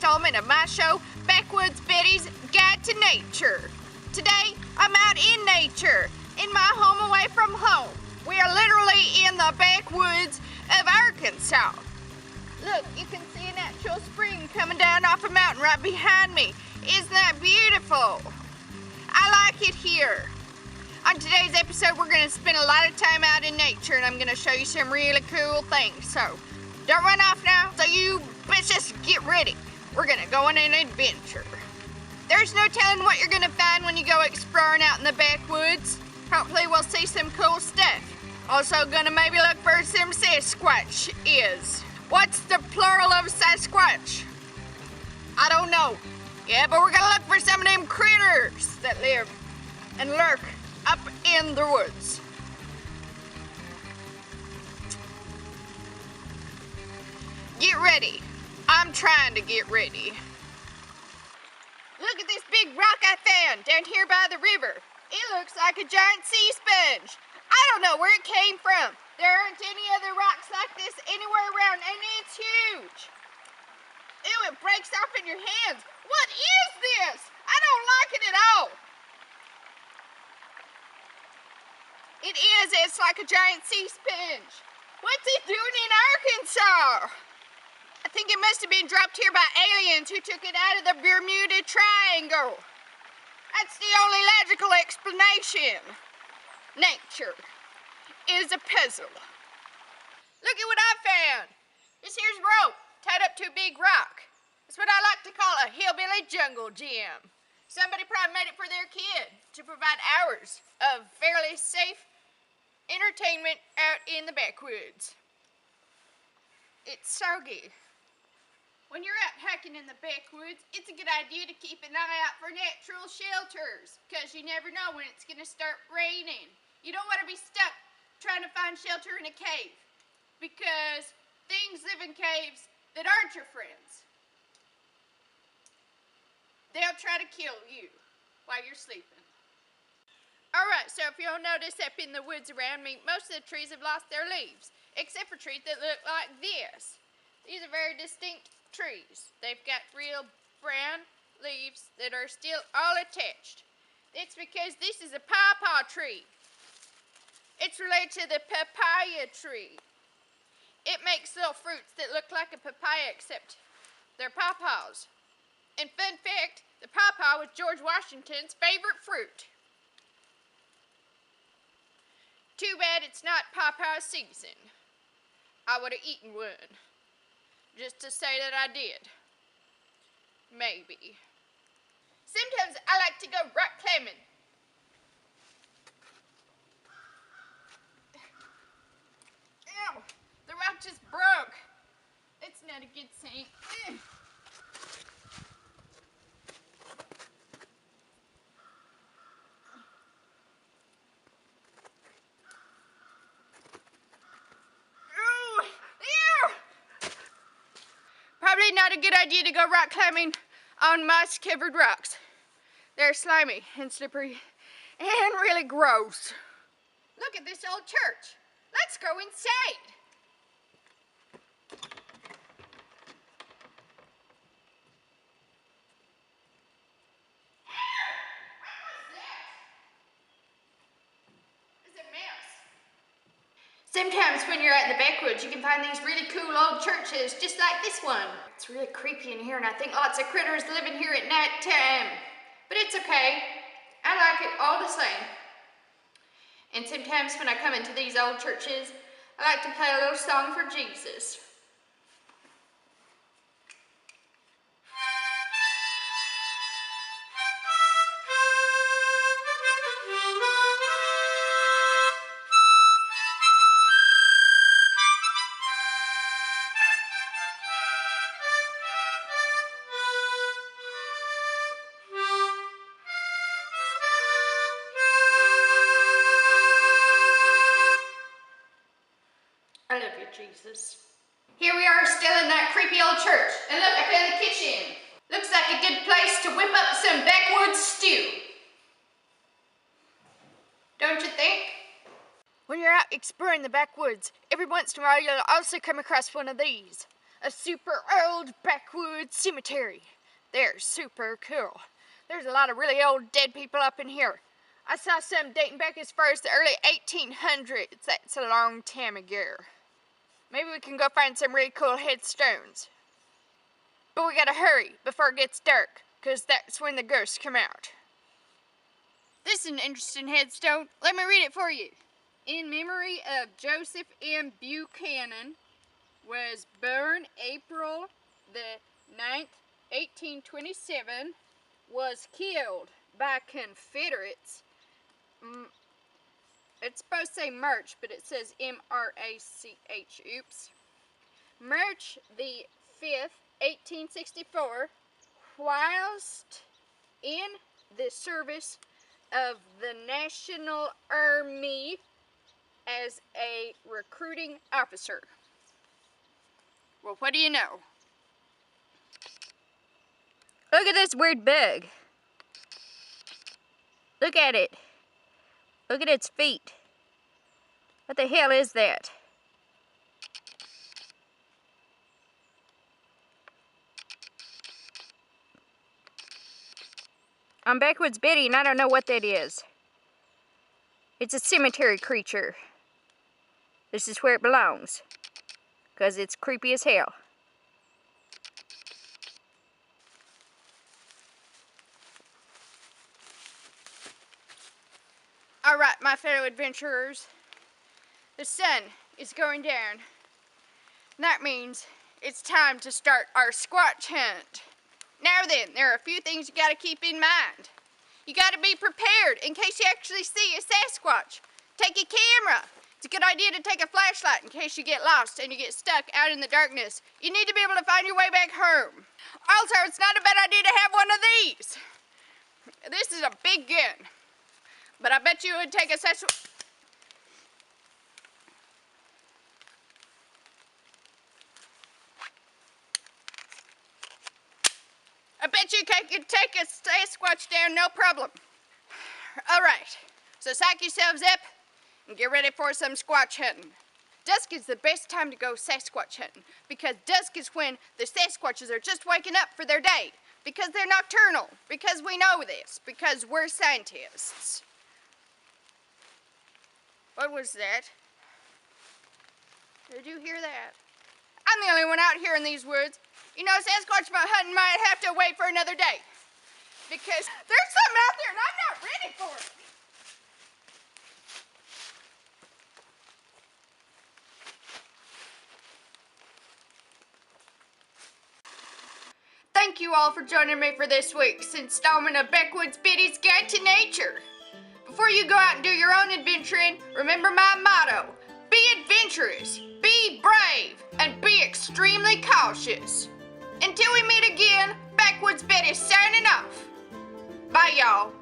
installment of my show, Backwoods Betty's Guide to Nature. Today, I'm out in nature, in my home away from home. We are literally in the backwoods of Arkansas. Look, you can see a natural spring coming down off a mountain right behind me. Isn't that beautiful? I like it here. On today's episode, we're going to spend a lot of time out in nature, and I'm going to show you some really cool things. So, don't run off now. So you bitches get ready. We're going to go on an adventure. There's no telling what you're going to find when you go exploring out in the backwoods. Hopefully we'll see some cool stuff. Also going to maybe look for some Sasquatch is. What's the plural of Sasquatch? I don't know. Yeah, but we're going to look for some of them critters that live and lurk up in the woods. Get ready. I'm trying to get ready. Look at this big rock I found down here by the river. It looks like a giant sea sponge. I don't know where it came from. There aren't any other rocks like this anywhere around, and it's huge. Ew, it breaks off in your hands. What is this? I don't like it at all. It's like a giant sea sponge. What's it doing in Arkansas? I think it must have been dropped here by aliens who took it out of the Bermuda Triangle. That's the only logical explanation. Nature is a puzzle. Look at what I found. This here's rope tied up to a big rock. It's what I like to call a hillbilly jungle gym. Somebody probably made it for their kid to provide hours of fairly safe entertainment out in the backwoods. It's soggy. When you're out hiking in the backwoods, it's a good idea to keep an eye out for natural shelters, because you never know when it's going to start raining. You don't want to be stuck trying to find shelter in a cave, because things live in caves that aren't your friends. They'll try to kill you while you're sleeping. Alright, so if you'll notice up in the woods around me, most of the trees have lost their leaves, except for trees that look like this. These are very distinct trees. They've got real brown leaves that are still all attached. It's because this is a pawpaw tree. It's related to the papaya tree. It makes little fruits that look like a papaya, except they're pawpaws. And fun fact, the pawpaw was George Washington's favorite fruit. Too bad it's not pawpaw season. I would have eaten one. Just to say that I did. Maybe. Sometimes I like to go rock climbing. Ow! The rock just broke. It's not a good sign. Probably not a good idea to go rock climbing on moss-covered rocks. They're slimy and slippery and really gross. Look at this old church. Let's go inside. Sometimes when you're out in the backwoods, you can find these really cool old churches, just like this one. It's really creepy in here, and I think lots of critters live in here at night time. But it's okay. I like it all the same. And sometimes when I come into these old churches, I like to play a little song for Jesus. I love you, Jesus. Here we are still in that creepy old church. And look, I found the kitchen. Looks like a good place to whip up some backwoods stew. Don't you think? When you're out exploring the backwoods, every once in a while you'll also come across one of these. a super old backwoods cemetery. They're super cool. There's a lot of really old dead people up in here. I saw some dating back as far as the early 1800s. That's a long time ago. Maybe we can go find some really cool headstones. But we gotta hurry before it gets dark, because that's when the ghosts come out. This is an interesting headstone. Let me read it for you. In memory of Joseph M. Buchanan, was born April the 9th, 1827, was killed by Confederates. It's supposed to say March, but it says M-R-A-C-H. Oops. March the 5th, 1864, whilst in the service of the National Army as a recruiting officer. Well, what do you know? Look at this weird bug. Look at it. Look at its feet. What the hell is that? I'm Backwoods Betty and I don't know what that is. It's a cemetery creature. This is where it belongs, because it's creepy as hell. Alright, my fellow adventurers, the sun is going down. That means it's time to start our Squatch hunt. Now then, there are a few things you gotta keep in mind. You gotta be prepared in case you actually see a Sasquatch. Take a camera. It's a good idea to take a flashlight in case you get lost and you get stuck out in the darkness. You need to be able to find your way back home. Also, it's not a bad idea to have one of these. This is a big gun, but I bet you it would take a Sasquatch. I bet you could take a Sasquatch down, no problem. All right, so psych yourselves up and get ready for some Squatch hunting. Dusk is the best time to go Sasquatch hunting because dusk is when the Sasquatches are just waking up for their day, because they're nocturnal, because we know this, because we're scientists. What was that? Did you hear that? I'm the only one out here in these woods. You know, Sasquatch hunting might have to wait for another day, because there's something out there and I'm not ready for it. Thank you all for joining me for this week's installment of Backwoods Betty's Guide to Nature. Before you go out and do your own adventuring, remember my motto: be adventurous, be brave, and be extremely cautious. Until we meet again, Backwoods Betty signing off. Bye, y'all.